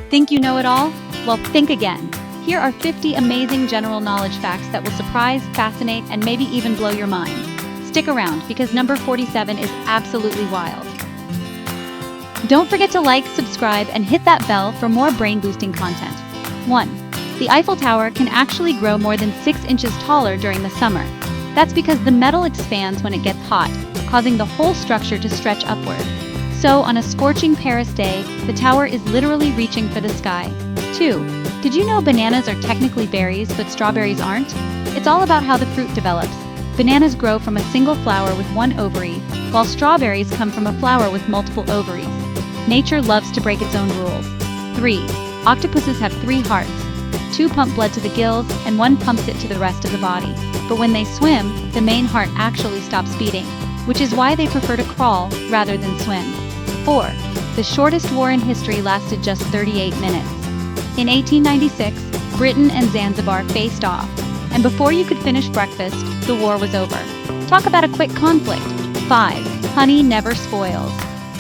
Think you know it all? Well, think again. Here are 50 amazing general knowledge facts that will surprise, fascinate, and maybe even blow your mind. Stick around because number 47 is absolutely wild. Don't forget to like, subscribe, and hit that bell for more brain-boosting content. 1. The Eiffel Tower can actually grow more than 6 inches taller during the summer. That's because the metal expands when it gets hot, causing the whole structure to stretch upward. So, on a scorching Paris day, the tower is literally reaching for the sky. 2. Did you know bananas are technically berries, but strawberries aren't? It's all about how the fruit develops. Bananas grow from a single flower with one ovary, while strawberries come from a flower with multiple ovaries. Nature loves to break its own rules. 3. Octopuses have 3 hearts. 2 pump blood to the gills, and 1 pumps it to the rest of the body. But when they swim, the main heart actually stops beating, which is why they prefer to crawl rather than swim. 4. The shortest war in history lasted just 38 minutes. In 1896, Britain and Zanzibar faced off, and before you could finish breakfast, the war was over. Talk about a quick conflict. 5. Honey never spoils.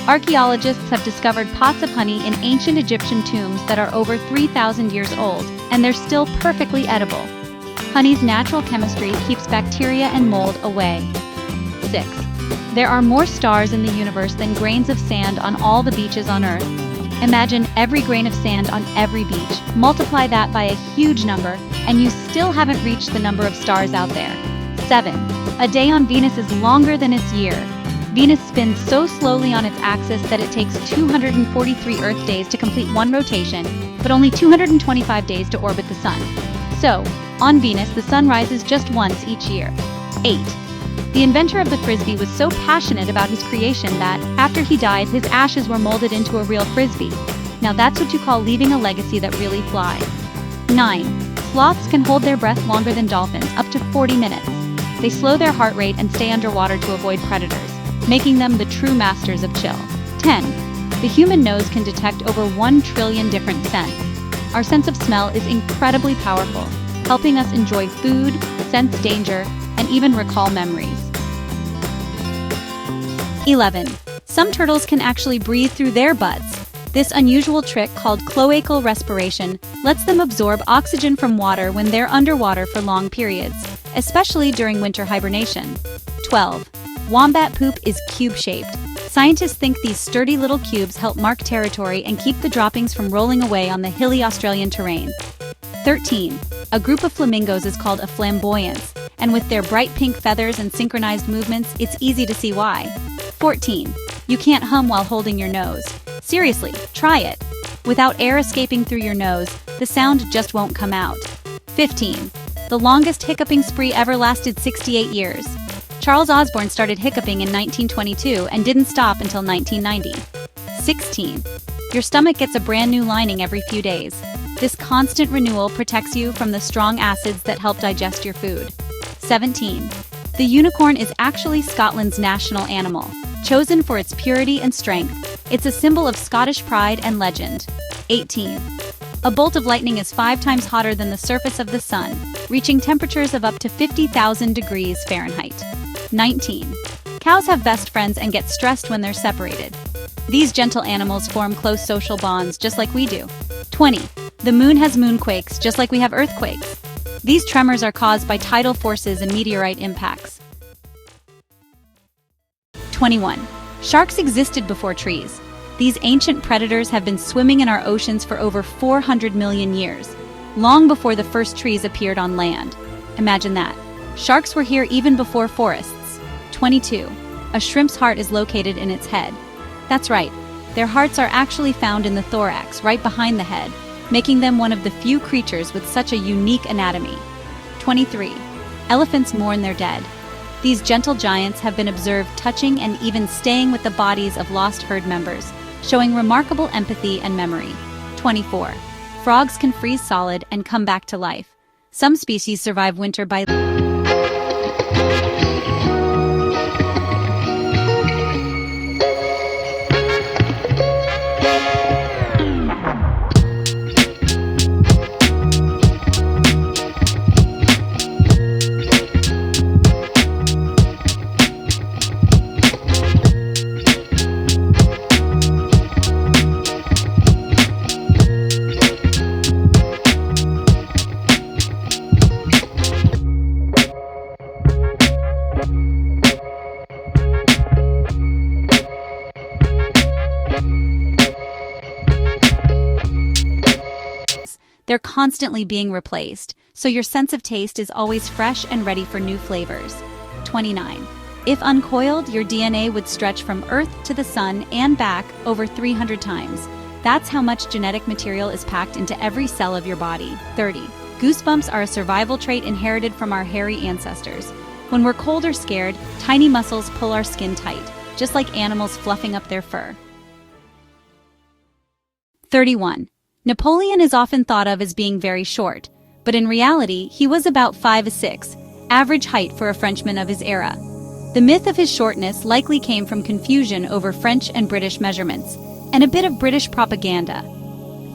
Archaeologists have discovered pots of honey in ancient Egyptian tombs that are over 3,000 years old, and they're still perfectly edible. Honey's natural chemistry keeps bacteria and mold away. 6. There are more stars in the universe than grains of sand on all the beaches on Earth. Imagine every grain of sand on every beach. Multiply that by a huge number, and you still haven't reached the number of stars out there. 7. A day on Venus is longer than its year. Venus spins so slowly on its axis that it takes 243 Earth days to complete one rotation, but only 225 days to orbit the Sun. So, on Venus, the Sun rises just once each year. 8. The inventor of the Frisbee was so passionate about his creation that, after he died, his ashes were molded into a real Frisbee. Now that's what you call leaving a legacy that really flies. 9. Sloths can hold their breath longer than dolphins, up to 40 minutes. They slow their heart rate and stay underwater to avoid predators, making them the true masters of chill. 10. The human nose can detect over 1 trillion different scents. Our sense of smell is incredibly powerful, helping us enjoy food, sense danger, and even recall memories. 11. Some turtles can actually breathe through their butts. This unusual trick, called cloacal respiration, lets them absorb oxygen from water when they're underwater for long periods, especially during winter hibernation. 12. Wombat poop is cube-shaped. Scientists think these sturdy little cubes help mark territory and keep the droppings from rolling away on the hilly Australian terrain. 13. A group of flamingos is called a flamboyance, and with their bright pink feathers and synchronized movements, it's easy to see why. 14. You can't hum while holding your nose. Seriously, try it. Without air escaping through your nose, the sound just won't come out. 15. The longest hiccuping spree ever lasted 68 years. Charles Osborne started hiccuping in 1922 and didn't stop until 1990. 16. Your stomach gets a brand new lining every few days. This constant renewal protects you from the strong acids that help digest your food. 17. The unicorn is actually Scotland's national animal, chosen for its purity and strength. It's a symbol of Scottish pride and legend. 18. A bolt of lightning is 5 times hotter than the surface of the sun, reaching temperatures of up to 50,000 degrees Fahrenheit. 19. Cows have best friends and get stressed when they're separated. These gentle animals form close social bonds just like we do. 20. The moon has moonquakes just like we have earthquakes. These tremors are caused by tidal forces and meteorite impacts. 21. Sharks existed before trees. These ancient predators have been swimming in our oceans for over 400 million years, long before the first trees appeared on land. Imagine that. Sharks were here even before forests. 22. A shrimp's heart is located in its head. That's right. Their hearts are actually found in the thorax, right behind the head, making them one of the few creatures with such a unique anatomy. 23. Elephants mourn their dead. These gentle giants have been observed touching and even staying with the bodies of lost herd members, showing remarkable empathy and memory. 24. Frogs can freeze solid and come back to life. Some species survive winter by they're constantly being replaced, so your sense of taste is always fresh and ready for new flavors. 29. If uncoiled, your DNA would stretch from Earth to the Sun and back over 300 times. That's how much genetic material is packed into every cell of your body. 30. Goosebumps are a survival trait inherited from our hairy ancestors. When we're cold or scared, tiny muscles pull our skin tight, just like animals fluffing up their fur. 31. Napoleon is often thought of as being very short, but in reality, he was about 5'6", average height for a Frenchman of his era. The myth of his shortness likely came from confusion over French and British measurements, and a bit of British propaganda.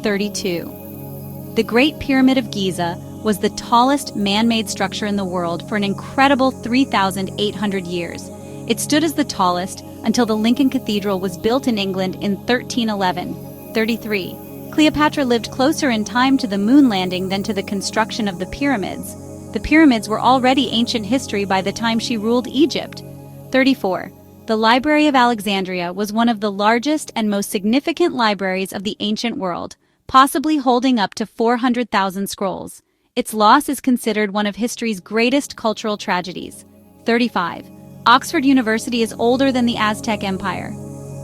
32. The Great Pyramid of Giza was the tallest man-made structure in the world for an incredible 3,800 years. It stood as the tallest until the Lincoln Cathedral was built in England in 1311. 33. Cleopatra lived closer in time to the moon landing than to the construction of the pyramids. The pyramids were already ancient history by the time she ruled Egypt. 34. The Library of Alexandria was one of the largest and most significant libraries of the ancient world, possibly holding up to 400,000 scrolls. Its loss is considered one of history's greatest cultural tragedies. 35. Oxford University is older than the Aztec Empire.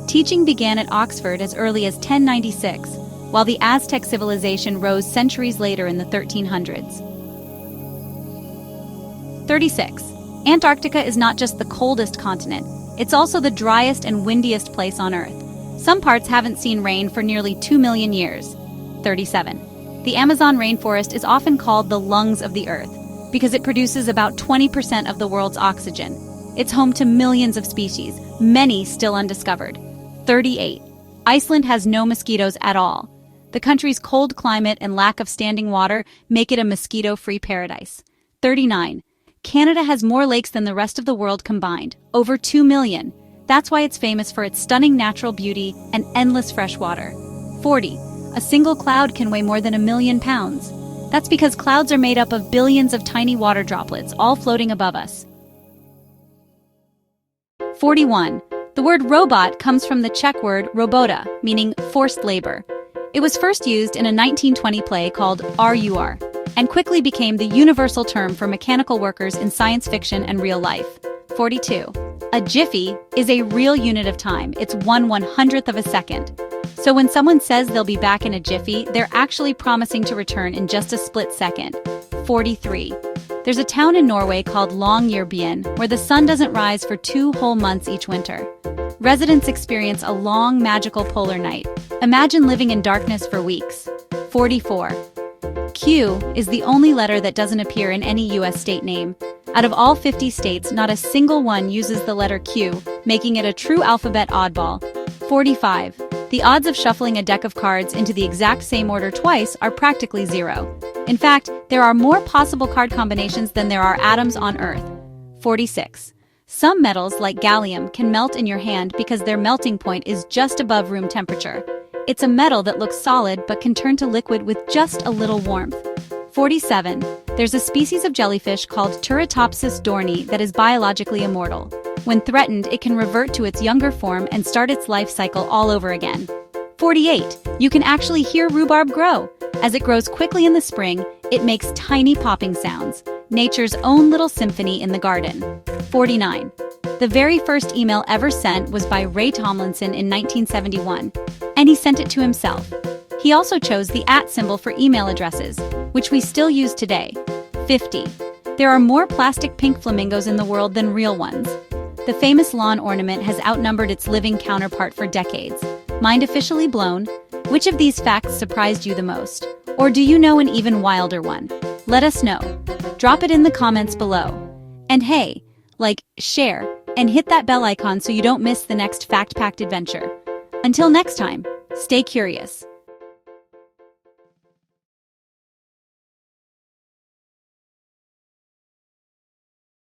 Teaching began at Oxford as early as 1096, while the Aztec civilization rose centuries later in the 1300s. 36. Antarctica is not just the coldest continent, it's also the driest and windiest place on Earth. Some parts haven't seen rain for nearly 2 million years. 37. The Amazon rainforest is often called the lungs of the Earth because it produces about 20% of the world's oxygen. It's home to millions of species, many still undiscovered. 38. Iceland has no mosquitoes at all. The country's cold climate and lack of standing water make it a mosquito-free paradise. 39. Canada has more lakes than the rest of the world combined, over 2 million. That's why it's famous for its stunning natural beauty and endless fresh water. 40. A single cloud can weigh more than 1 million pounds. That's because clouds are made up of billions of tiny water droplets, all floating above us. 41. The word robot comes from the Czech word robota, meaning forced labor. It was first used in a 1920 play called RUR, and quickly became the universal term for mechanical workers in science fiction and real life. 42. A jiffy is a real unit of time. It's 1/100th of a second. So when someone says they'll be back in a jiffy, they're actually promising to return in just a split second. 43. There's a town in Norway called Longyearbyen where the sun doesn't rise for 2 whole months each winter. Residents experience a long, magical polar night. Imagine living in darkness for weeks. 44. Q is the only letter that doesn't appear in any U.S. state name. Out of all 50 states, not a single one uses the letter Q, making it a true alphabet oddball. 45. The odds of shuffling a deck of cards into the exact same order twice are practically zero. In fact, there are more possible card combinations than there are atoms on Earth. 46. Some metals, like gallium, can melt in your hand because their melting point is just above room temperature. It's a metal that looks solid but can turn to liquid with just a little warmth. 47. There's a species of jellyfish called Turritopsis dohrnii that is biologically immortal. When threatened, it can revert to its younger form and start its life cycle all over again. 48. You can actually hear rhubarb grow. As it grows quickly in the spring, it makes tiny popping sounds, nature's own little symphony in the garden. 49. The very first email ever sent was by Ray Tomlinson in 1971, and he sent it to himself. He also chose the @ symbol for email addresses, which we still use today. 50. There are more plastic pink flamingos in the world than real ones. The famous lawn ornament has outnumbered its living counterpart for decades. Mind officially blown? Which of these facts surprised you the most? Or do you know an even wilder one? Let us know. Drop it in the comments below. And hey, like, share, and hit that bell icon so you don't miss the next fact-packed adventure. Until next time, stay curious.